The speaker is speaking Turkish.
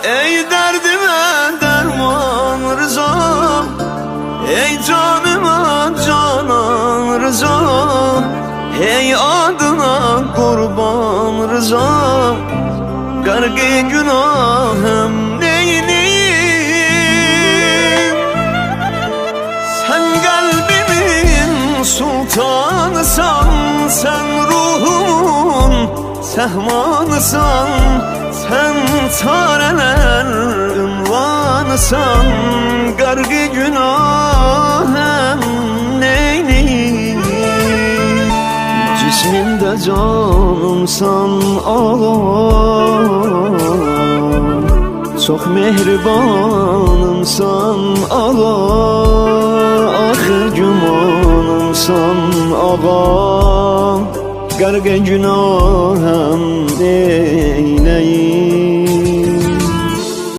Ey derdime derman Rıza, ey canıma canan Rıza, ey adına kurban Rıza, gargı günahım neyleyim? Sen kalbimin sultanısan, sen ruhumun sehmanısan, sen tareler ünvanısan, gargı günahım neyleyim? Cismimde canımsan Allah, çok mehribanımsan Allah, ahir gümanımsan ağa, gargı günahım neyleyim?